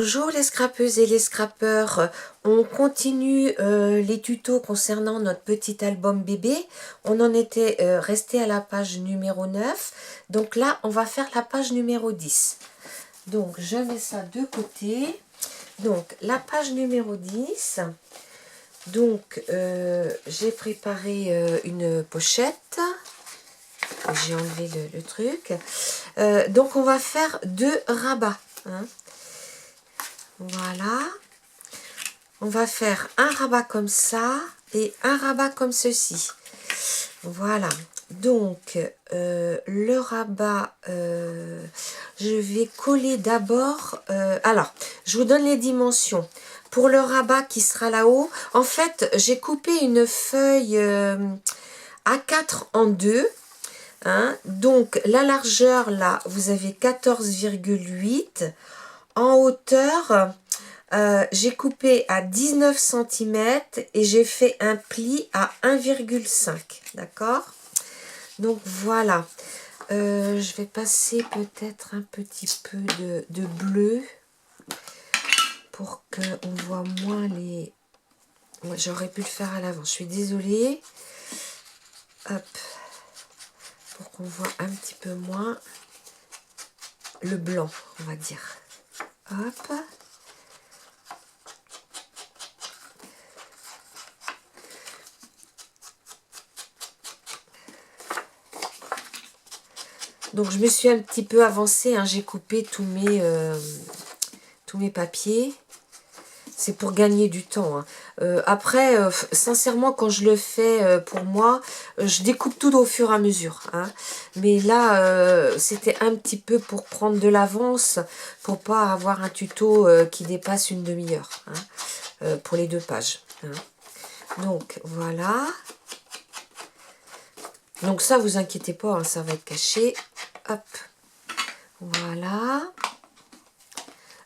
Bonjour les scrapeuses et les scrapeurs, on continue les tutos concernant notre petit album bébé. On en était resté à la page numéro 9, donc là on va faire la page numéro 10. Donc je mets ça de côté. Donc la page numéro 10, donc j'ai préparé une pochette. J'ai enlevé le truc. Donc on va faire 2 rabats. Hein. Voilà, on va faire un rabat comme ça et un rabat comme ceci. Voilà, donc le rabat, je vais coller d'abord, alors je vous donne les dimensions. Pour le rabat qui sera là-haut, en fait j'ai coupé une feuille A4 en deux. Hein, donc la largeur là, vous avez 14,8. En hauteur, j'ai coupé à 19 cm et j'ai fait un pli à 1,5. D'accord? Donc voilà. Je vais passer peut-être un petit peu de bleu pour qu'on voit moins les... Moi, j'aurais pu le faire à l'avant. Je suis désolée. Hop. Pour qu'on voit un petit peu moins le blanc, on va dire. Hop. Donc je me suis un petit peu avancée, hein, j'ai coupé tous mes papiers. C'est pour gagner du temps. Hein. Après, sincèrement, quand je le fais pour moi, je découpe tout au fur et à mesure. Hein. Mais là, c'était un petit peu pour prendre de l'avance, pour pas avoir un tuto qui dépasse une demi-heure hein, pour les 2 pages. Hein. Donc voilà. Donc ça, vous inquiétez pas, hein, ça va être caché. Hop. Voilà.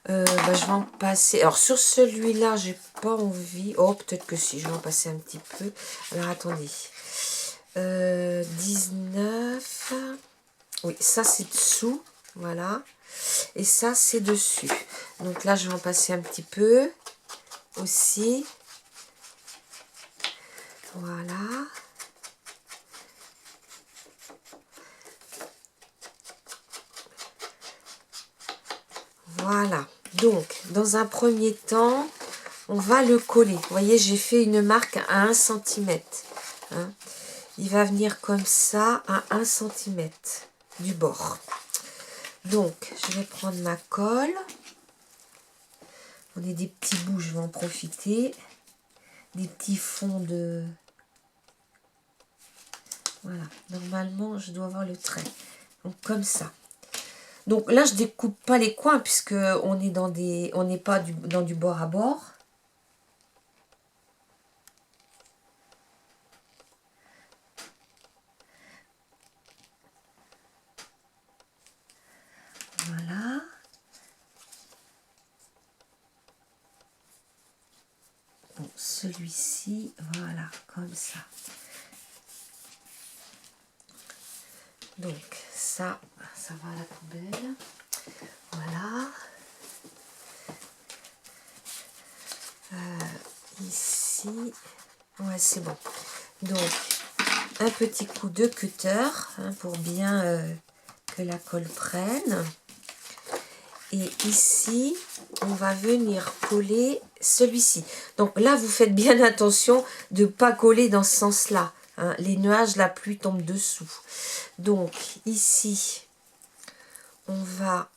Je vais en passer. Alors sur celui-là, j'ai pas envie. Oh, peut-être que si, je vais en passer un petit peu. Alors attendez. 19. Oui, ça c'est dessous. Voilà. Et ça c'est dessus. Donc là, je vais en passer un petit peu aussi. Voilà. Voilà. Donc, dans un premier temps, on va le coller. Vous voyez, j'ai fait une marque à 1 cm. Hein. Il va venir comme ça à 1 cm du bord. Donc, je vais prendre ma colle. On a des petits bouts, je vais en profiter. Des petits fonds de... Voilà. Normalement, je dois avoir le trait. Donc, comme ça. Donc là, je découpe pas les coins puisque on est dans des... On n'est pas dans du bord à bord. Voilà. Bon, celui-ci, voilà, comme ça. Donc, ça va à la poubelle. Voilà. Ici, ouais, c'est bon. Donc, un petit coup de cutter hein, pour bien que la colle prenne. Et ici, on va venir coller celui-ci. Donc là, vous faites bien attention de ne pas coller dans ce sens-là. Hein. Les nuages, la pluie tombe dessous. Donc ici, on va...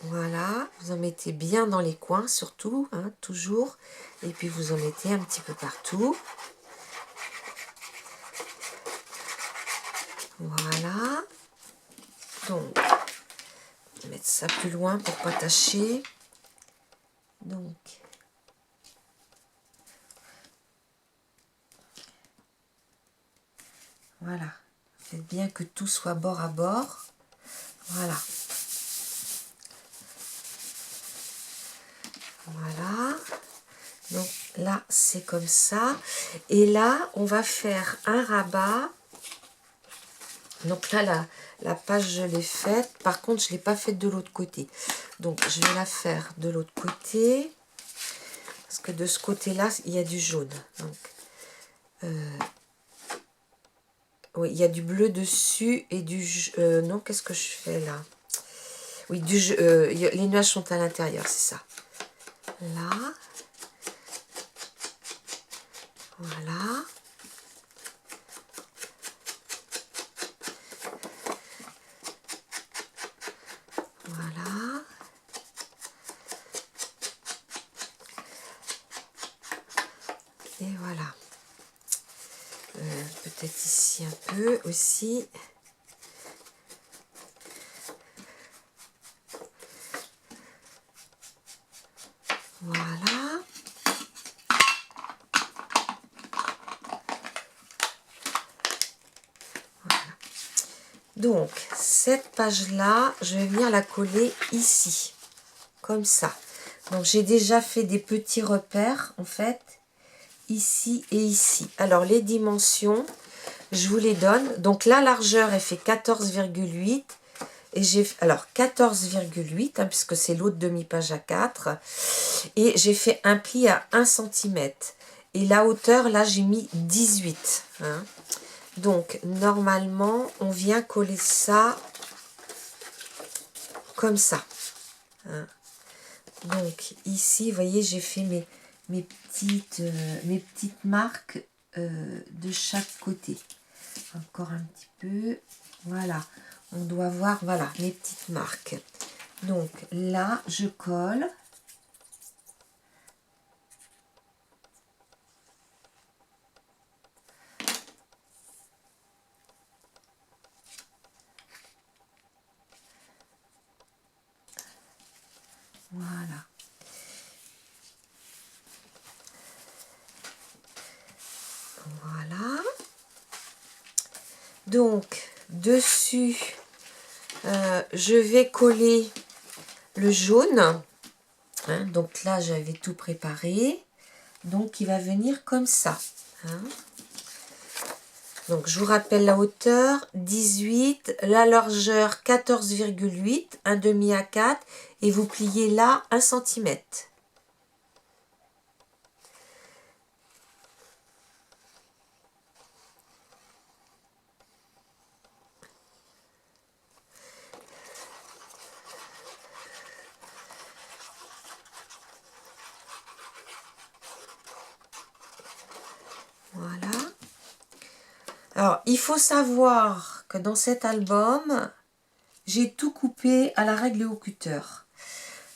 Voilà, vous en mettez bien dans les coins surtout, hein, toujours. Et puis vous en mettez un petit peu partout. Voilà. Donc, on va mettre ça plus loin pour pas tâcher. Donc, voilà. Faites bien que tout soit bord à bord. Voilà. Voilà. Donc, là c'est comme ça. Et là, on va faire un rabat. Donc là, la page, je l'ai faite. Par contre, je ne l'ai pas faite de l'autre côté. Donc, je vais la faire de l'autre côté. Parce que de ce côté-là, il y a du jaune. Donc, oui, il y a du bleu dessus et du... non, qu'est-ce que je fais là? Oui, les nuages sont à l'intérieur, c'est ça. Là. Voilà. Voilà. Et voilà. Peut-être ici un peu aussi. Voilà. Donc, cette page-là, je vais venir la coller ici, comme ça. Donc, j'ai déjà fait des petits repères, en fait, ici et ici. Alors, les dimensions, je vous les donne. Donc, la largeur, elle fait 14,8. Et j'ai, alors, 14,8, hein, puisque c'est l'autre demi-page à 4. Et j'ai fait un pli à 1 cm. Et la hauteur, là, j'ai mis 18. Hein. Donc, normalement, on vient coller ça comme ça. Hein. Donc, ici, vous voyez, j'ai fait mes petites marques de chaque côté. Encore un petit peu. Voilà. On doit voir, voilà, mes petites marques. Donc, là, je colle. Voilà. Voilà. Donc, dessus, je vais coller le jaune. Hein, donc là, j'avais tout préparé. Donc, il va venir comme ça. Hein. Donc, je vous rappelle la hauteur, 18, la largeur, 14,8, un demi à 4. Et vous pliez là 1 cm. Voilà. Alors, il faut savoir que dans cet album, j'ai tout coupé à la règle et au cutter.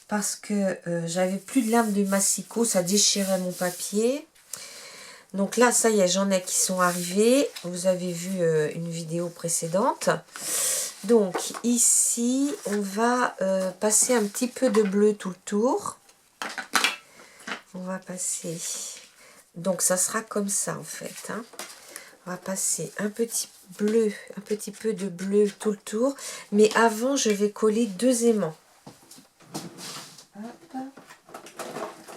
Parce que j'avais plus de lame de massicot, ça déchirait mon papier. Donc là, ça y est, j'en ai qui sont arrivés. Vous avez vu une vidéo précédente. Donc ici, on va passer un petit peu de bleu tout le tour. On va passer... Donc ça sera comme ça en fait. Hein. On va passer un petit bleu, un petit peu de bleu tout le tour. Mais avant, je vais coller 2 aimants.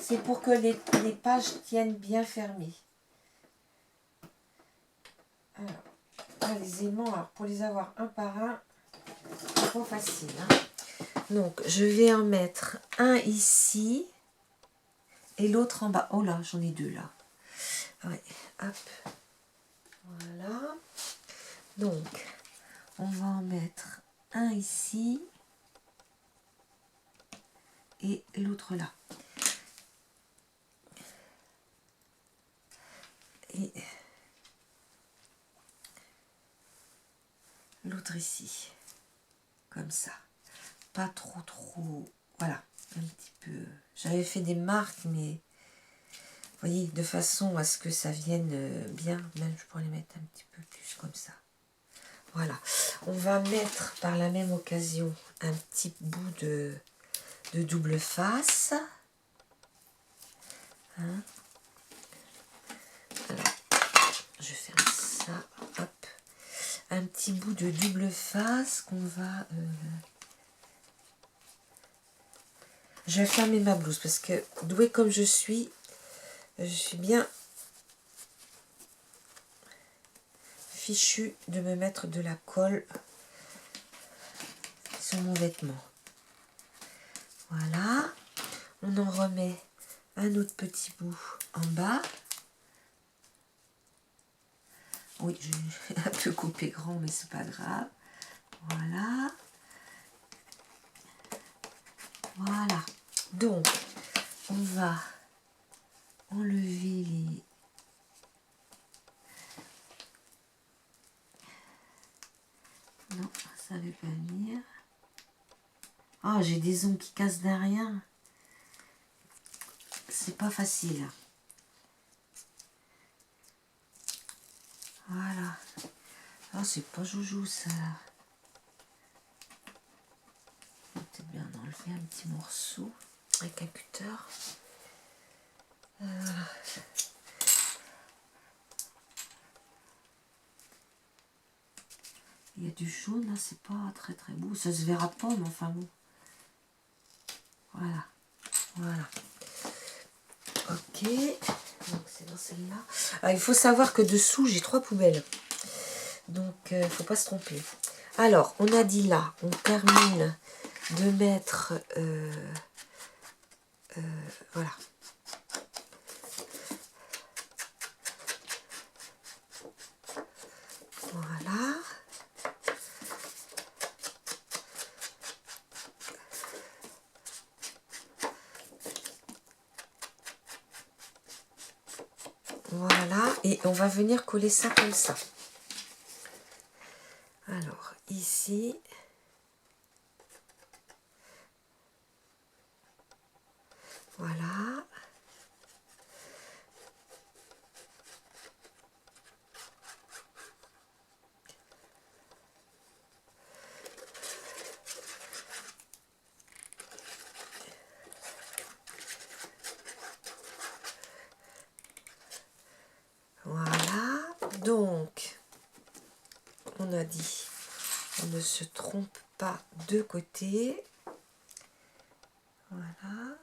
C'est pour que les pages tiennent bien fermées. Alors, les aimants, alors pour les avoir un par un, c'est pas facile. Hein. Donc, je vais en mettre un ici et l'autre en bas. Oh là, j'en ai 2 là. Ouais, hop. Voilà. Donc, on va en mettre un ici et l'autre là. Et l'autre ici. Comme ça. Pas trop, voilà, un petit peu. J'avais fait des marques, mais vous voyez, de façon à ce que ça vienne bien. Même, je pourrais les mettre un petit peu plus comme ça. Voilà. On va mettre par la même occasion un petit bout de double face. Hein. Alors, je ferme ça. Hop. Un petit bout de double face qu'on va... Je vais fermer ma blouse parce que, douée comme je suis, Je suis bien fichue de me mettre de la colle sur mon vêtement. Voilà. On en remet un autre petit bout en bas. Oui, j'ai un peu coupé grand, mais c'est pas grave. Voilà. Voilà. Donc, on va enlever les... Non, ça ne veut pas venir. Oh, j'ai des ongles qui cassent derrière. C'est pas facile. Voilà. Ah, c'est pas joujou, ça. On va peut-être bien enlever un petit morceau avec un cutter. Il y a du jaune, là, c'est pas très très beau. Ça se verra pas, mais enfin bon. Voilà. Voilà. Ok. Donc, c'est dans celle-là. Ah, il faut savoir que dessous, j'ai 3 poubelles. Donc, il ne faut pas se tromper. Alors, on a dit là, on termine de mettre... voilà. Voilà. Voilà. Et on va venir coller ça comme ça. Alors, ici... Voilà. Voilà. Donc, on a dit, on ne se trompe pas de côté. Voilà.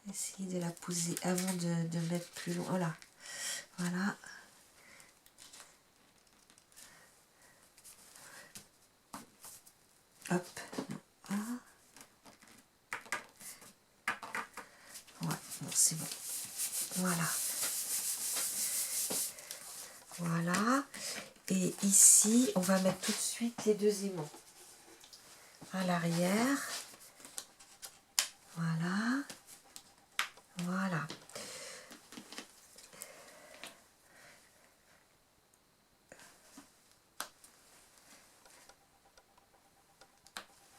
Essayez de la poser avant de mettre plus loin. Voilà. Voilà. Hop. Ah. Ouais, bon, c'est bon. Voilà. Voilà. Et ici, on va mettre tout de suite les 2 aimants. À l'arrière. Voilà. Voilà.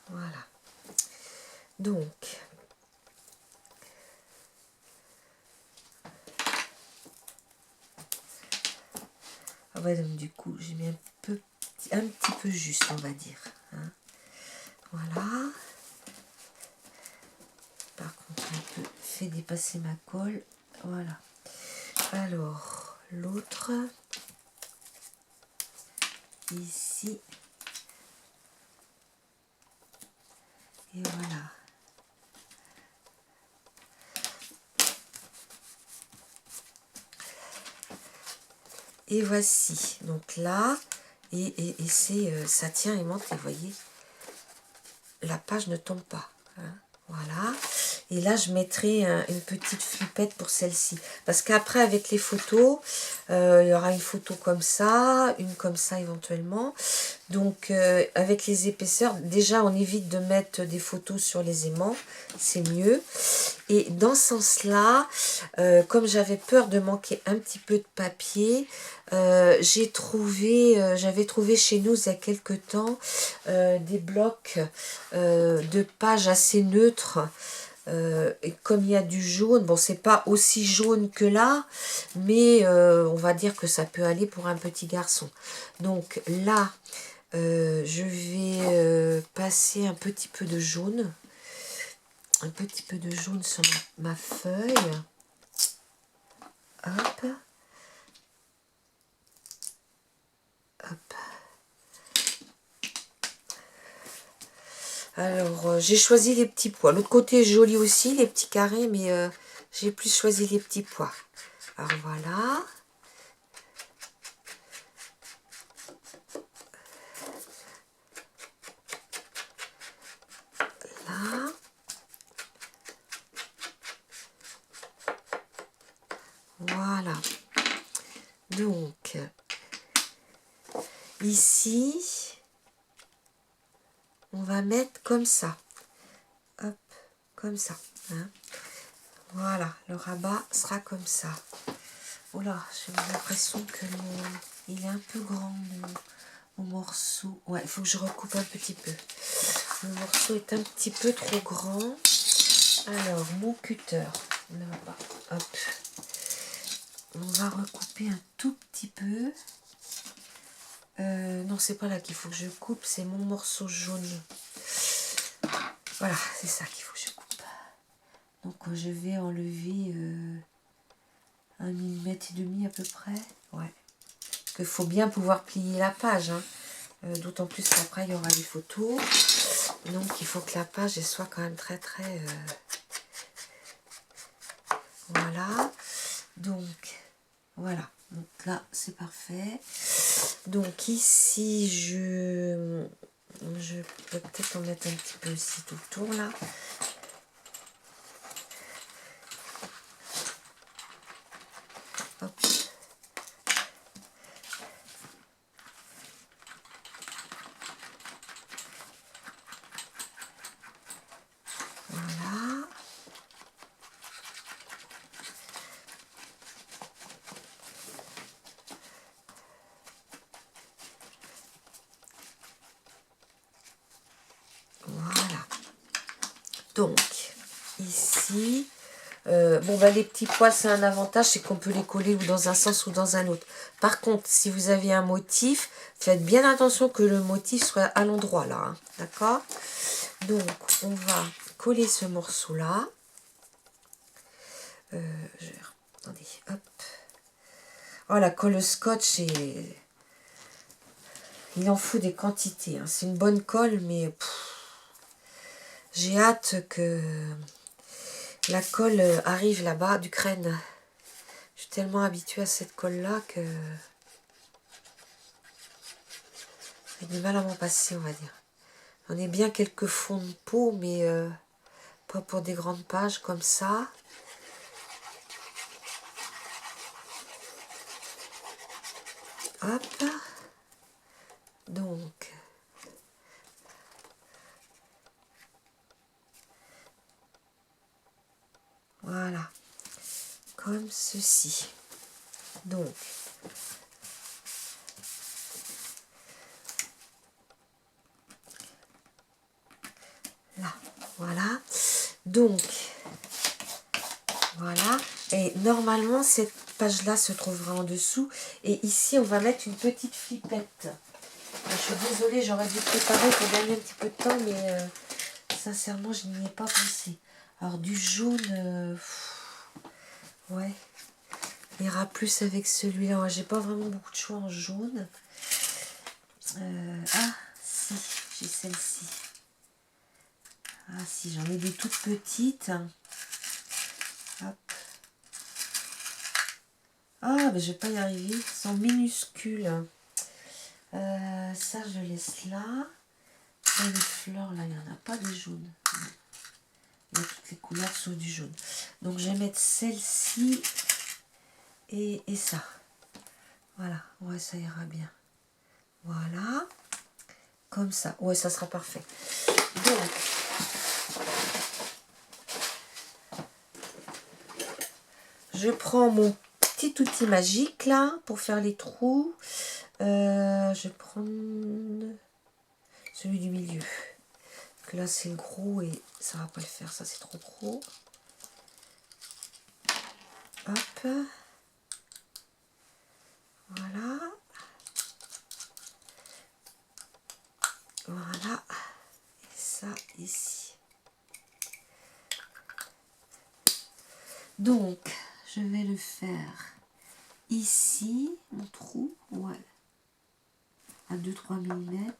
Voilà. Donc, ah ouais, donc du coup, j'ai mis un petit peu juste, on va dire. Hein. Voilà. Par contre, un peu fait dépasser ma colle. Voilà. Alors, l'autre, ici. Et voilà. Et voici. Donc là, et c'est ça tient aimanté, vous voyez. La page ne tombe pas. Hein. Voilà. Et là, je mettrai une petite flippette pour celle-ci. Parce qu'après, avec les photos, il y aura une photo comme ça, une comme ça éventuellement. Donc, avec les épaisseurs, déjà, on évite de mettre des photos sur les aimants. C'est mieux. Et dans ce sens-là, comme j'avais peur de manquer un petit peu de papier, j'avais trouvé chez nous il y a quelque temps des blocs de pages assez neutres. Et comme il y a du jaune, bon, c'est pas aussi jaune que là, mais on va dire que ça peut aller pour un petit garçon. Donc là, je vais passer un petit peu de jaune. Un petit peu de jaune sur ma feuille. Hop. Hop. Alors, j'ai choisi les petits pois. L'autre côté est joli aussi, les petits carrés, mais j'ai plus choisi les petits pois. Alors voilà. Là. Voilà. Donc, ici, on va mettre comme ça. Hop, comme ça. Hein. Voilà, le rabat sera comme ça. Oh là, j'ai l'impression que il est un peu grand, mon morceau. Ouais, il faut que je recoupe un petit peu. Le morceau est un petit peu trop grand. Alors, mon cutter. Là-bas. Hop. On va recouper un tout petit peu. Non, c'est pas là qu'il faut que je coupe, c'est mon morceau jaune. Voilà, c'est ça qu'il faut que je coupe. Donc je vais enlever 1,5 mm à peu près. Ouais. Parce qu'il faut bien pouvoir plier la page. Hein. D'autant plus qu'après il y aura les photos. Donc il faut que la page elle soit quand même très très... Voilà. Donc voilà. Donc là c'est parfait. Donc ici je peux peut-être en mettre un petit peu aussi tout le tour là. Hop. Voilà. Voilà. Donc, ici, bon, bah, les petits pois, c'est un avantage, c'est qu'on peut les coller ou dans un sens ou dans un autre. Par contre, si vous avez un motif, faites bien attention que le motif soit à l'endroit, là. Hein, d'accord? Donc, on va coller ce morceau-là. Attendez, hop. Oh, la colle scotch, il en faut des quantités. Hein. C'est une bonne colle, mais j'ai hâte que la colle arrive là-bas d'Ukraine. Je suis tellement habituée à cette colle-là que j'ai du mal à m'en passer, on va dire. J'en ai bien quelques fonds de peau, mais pas pour des grandes pages comme ça. Hop. Donc, voilà. Comme ceci. Donc, là, voilà. Donc, voilà. Et normalement, cette page-là se trouvera en dessous. Et ici, on va mettre une petite flippette. Je suis désolée, j'aurais dû préparer pour gagner un petit peu de temps, mais sincèrement, je n'y ai pas pensé. Alors, du jaune, ouais, il ira plus avec celui-là. J'ai pas vraiment beaucoup de choix en jaune. Ah, si, j'ai celle-ci. Ah, si, j'en ai des toutes petites. Hop. Ah, mais je vais pas y arriver. Elles sont minuscules. Ça, je laisse là. Et les fleurs, là, il n'y en a pas de jaune. Il y a toutes les couleurs sauf du jaune. Donc, je vais mettre celle-ci et ça. Voilà. Ouais, ça ira bien. Voilà. Comme ça. Ouais, ça sera parfait. Donc, je prends mon petit outil magique, là, pour faire les trous. Je vais prendre celui du milieu. Parce que là, c'est gros et ça va pas le faire. Ça, c'est trop gros. Hop. Voilà. Voilà. Et ça, ici. Donc, je vais le faire ici, mon trou. Ouais. À 2-3 mm.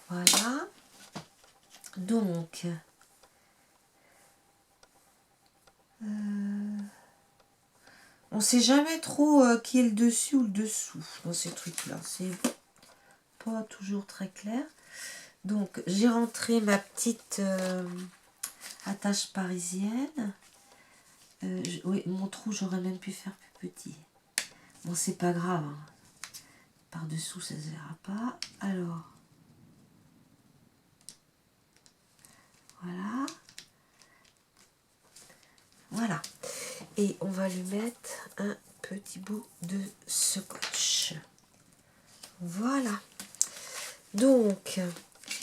Voilà. Donc, On ne sait jamais trop qui est le dessus ou le dessous dans ces trucs-là. C'est pas toujours très clair. Donc, j'ai rentré ma petite attache parisienne. Oui, mon trou, j'aurais même pu faire plus petit. Bon, c'est pas grave. Hein. Par-dessous, ça se verra pas. Alors, voilà. Voilà. Et on va lui mettre un petit bout de scotch. Voilà. Donc,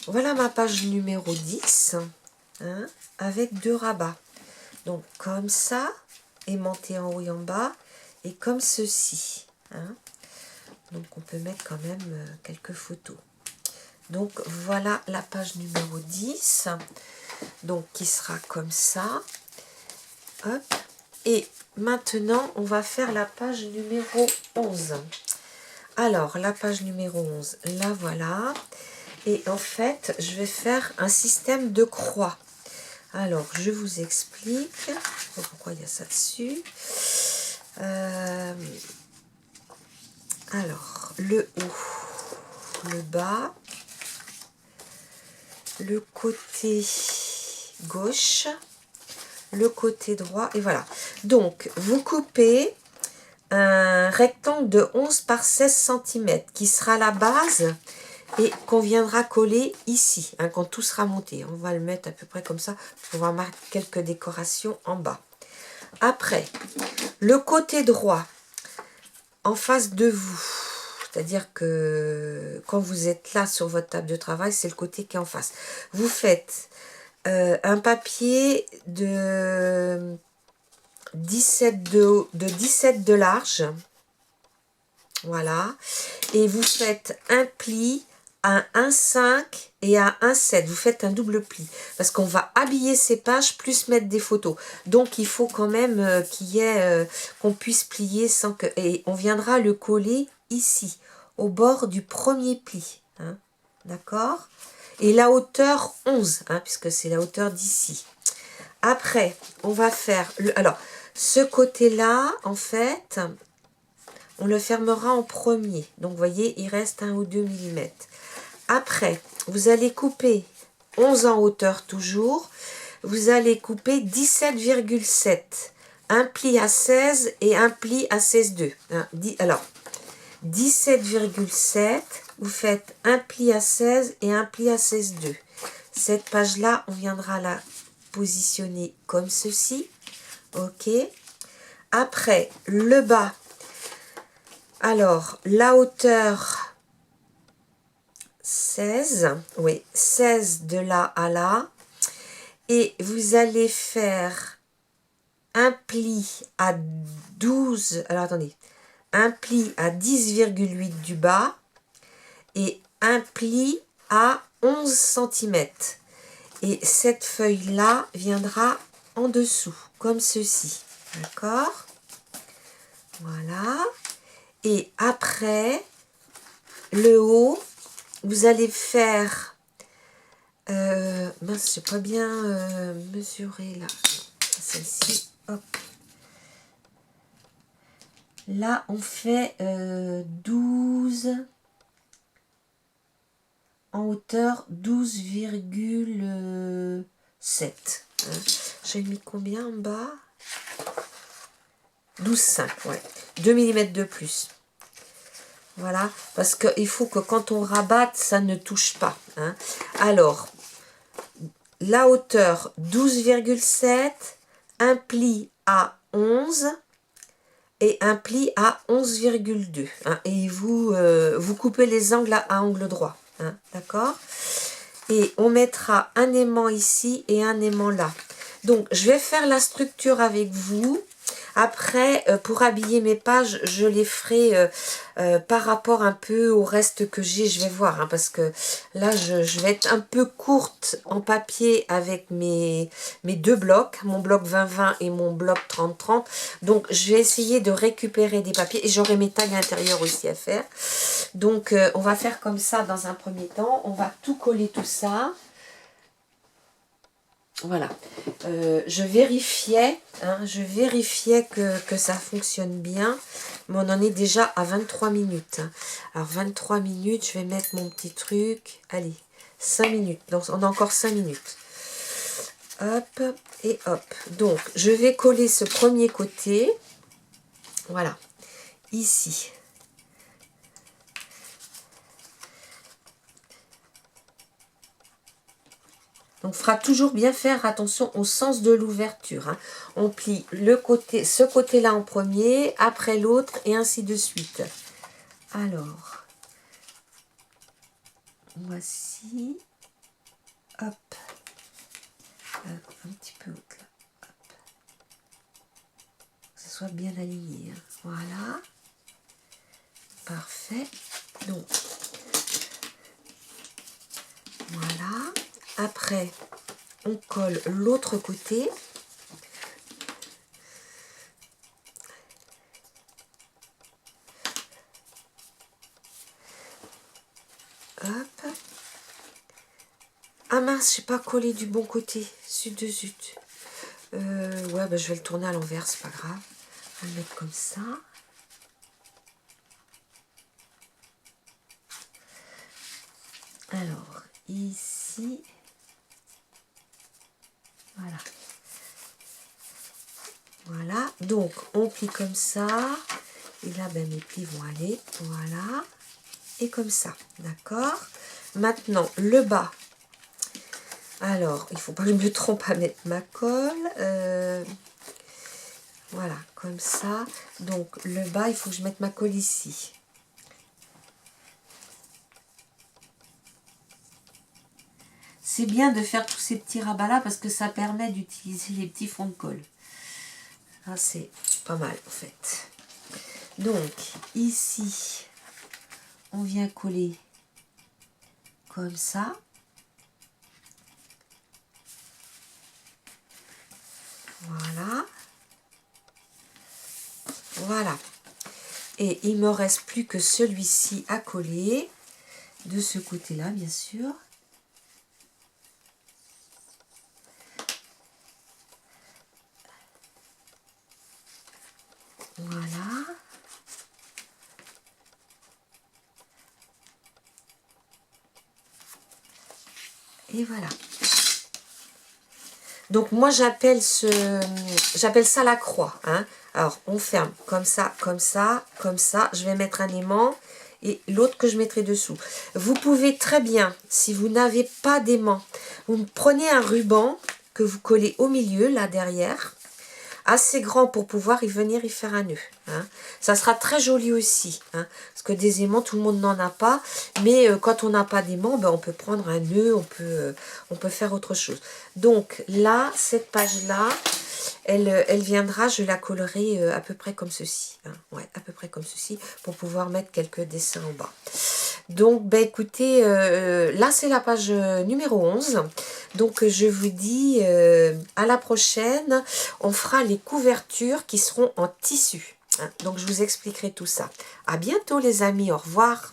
voilà ma page numéro 10, hein, avec 2 rabats. Donc, comme ça, aimanté en haut et en bas, et comme ceci. Hein. Donc, on peut mettre quand même quelques photos. Donc, voilà la page numéro 10, donc qui sera comme ça. Hop. Et maintenant, on va faire la page numéro 11. Alors, la page numéro 11, la voilà. Et en fait, je vais faire un système de croix. Alors, je vous explique pourquoi il y a ça dessus. Alors, le haut, le bas, le côté gauche, le côté droit, et voilà. Donc, vous coupez un rectangle de 11 par 16 cm qui sera la base et qu'on viendra coller ici, hein, quand tout sera monté. On va le mettre à peu près comme ça pour avoir marqué quelques décorations en bas. Après, le côté droit, en face de vous, c'est-à-dire que quand vous êtes là sur votre table de travail, c'est le côté qui est en face. Vous faites un papier de 17 de large, voilà, et vous faites un pli à 1,5 et à 1,7. Vous faites un double pli parce qu'on va habiller ces pages plus mettre des photos. Donc il faut quand même qu'il y ait qu'on puisse plier sans que, et on viendra le coller ici au bord du premier pli, hein, d'accord, et la hauteur 11, hein, puisque c'est la hauteur d'ici. Après on va faire alors ce côté là, en fait on le fermera en premier. Donc, vous voyez, il reste 1 ou 2 mm. Après, vous allez couper 11 en hauteur toujours. Vous allez couper 17,7. Un pli à 16 et un pli à 16,2. Hein, alors, 17,7, vous faites un pli à 16 et un pli à 16,2. Cette page-là, on viendra la positionner comme ceci. OK. Après, le bas. Alors, la hauteur 16, oui, 16 de là à là. Et vous allez faire un pli à 12, alors attendez, un pli à 10,8 du bas et un pli à 11 cm. Et cette feuille-là viendra en dessous, comme ceci. D'accord? Voilà. Et après, le haut, vous allez faire... mince, je n'ai pas bien mesuré là. Celle-ci, hop. Là, on fait 12... en hauteur 12,7. Hein. J'ai mis combien en bas? 12,5, ouais. 2 mm de plus. Voilà, parce qu'il faut que quand on rabatte, ça ne touche pas. Hein. Alors, la hauteur 12,7, un pli à 11 et un pli à 11,2. Hein. Et vous coupez les angles à angle droit. Hein. D'accord? Et on mettra un aimant ici et un aimant là. Donc, je vais faire la structure avec vous. Après, pour habiller mes pages, je les ferai par rapport un peu au reste que j'ai. Je vais voir, hein, parce que là, je vais être un peu courte en papier avec mes deux blocs, mon bloc 20-20 et mon bloc 30-30. Donc, je vais essayer de récupérer des papiers. Et j'aurai mes tags intérieurs aussi à faire. Donc, on va faire comme ça dans un premier temps. On va tout coller tout ça. Voilà. Je vérifiais, hein, que ça fonctionne bien, mais on en est déjà à 23 minutes. Hein. Alors 23 minutes, je vais mettre mon petit truc. Allez, 5 minutes. Donc on a encore 5 minutes. Hop, et hop. Donc, je vais coller ce premier côté. Voilà. Ici. Donc, il fera toujours bien faire attention au sens de l'ouverture. Hein. On plie le côté, ce côté-là en premier, après l'autre, et ainsi de suite. Alors, voici. Hop. Un petit peu haute là. Hop. Que ce soit bien aligné. Hein. Voilà. Parfait. Donc, voilà. Après, on colle l'autre côté. Hop. Ah mince, je n'ai pas collé du bon côté. Zut de zut. Ouais, bah, je vais le tourner à l'envers, c'est pas grave. On va le mettre comme ça. Alors, ici. Voilà. Voilà. Donc, on plie comme ça. Et là, ben, mes plis vont aller. Voilà. Et comme ça. D'accord. Maintenant, le bas. Alors, il ne faut pas que je me trompe à mettre ma colle. Voilà, comme ça. Donc, le bas, il faut que je mette ma colle ici. C'est bien de faire tous ces petits rabats-là parce que ça permet d'utiliser les petits fonds de colle. Ah, c'est pas mal, en fait. Donc, ici, on vient coller comme ça. Voilà. Voilà. Et il me reste plus que celui-ci à coller. De ce côté-là, bien sûr. Voilà. Et voilà. Donc moi j'appelle ça la croix. Hein. Alors on ferme comme ça, comme ça, comme ça. Je vais mettre un aimant et l'autre que je mettrai dessous. Vous pouvez très bien, si vous n'avez pas d'aimant, vous prenez un ruban que vous collez au milieu, là derrière, assez grand pour pouvoir venir y faire un nœud. Hein. Ça sera très joli aussi, hein, parce que des aimants, tout le monde n'en a pas, mais quand on n'a pas d'aimant, ben, on peut prendre un nœud, on peut faire autre chose. Donc là, cette page-là, elle viendra, je la collerai à peu près comme ceci. Hein, ouais, à peu près comme ceci, pour pouvoir mettre quelques dessins en bas. Donc, ben écoutez, là c'est la page numéro 11. Donc, je vous dis à la prochaine. On fera les couvertures qui seront en tissu. Hein. Donc, je vous expliquerai tout ça. À bientôt les amis, au revoir.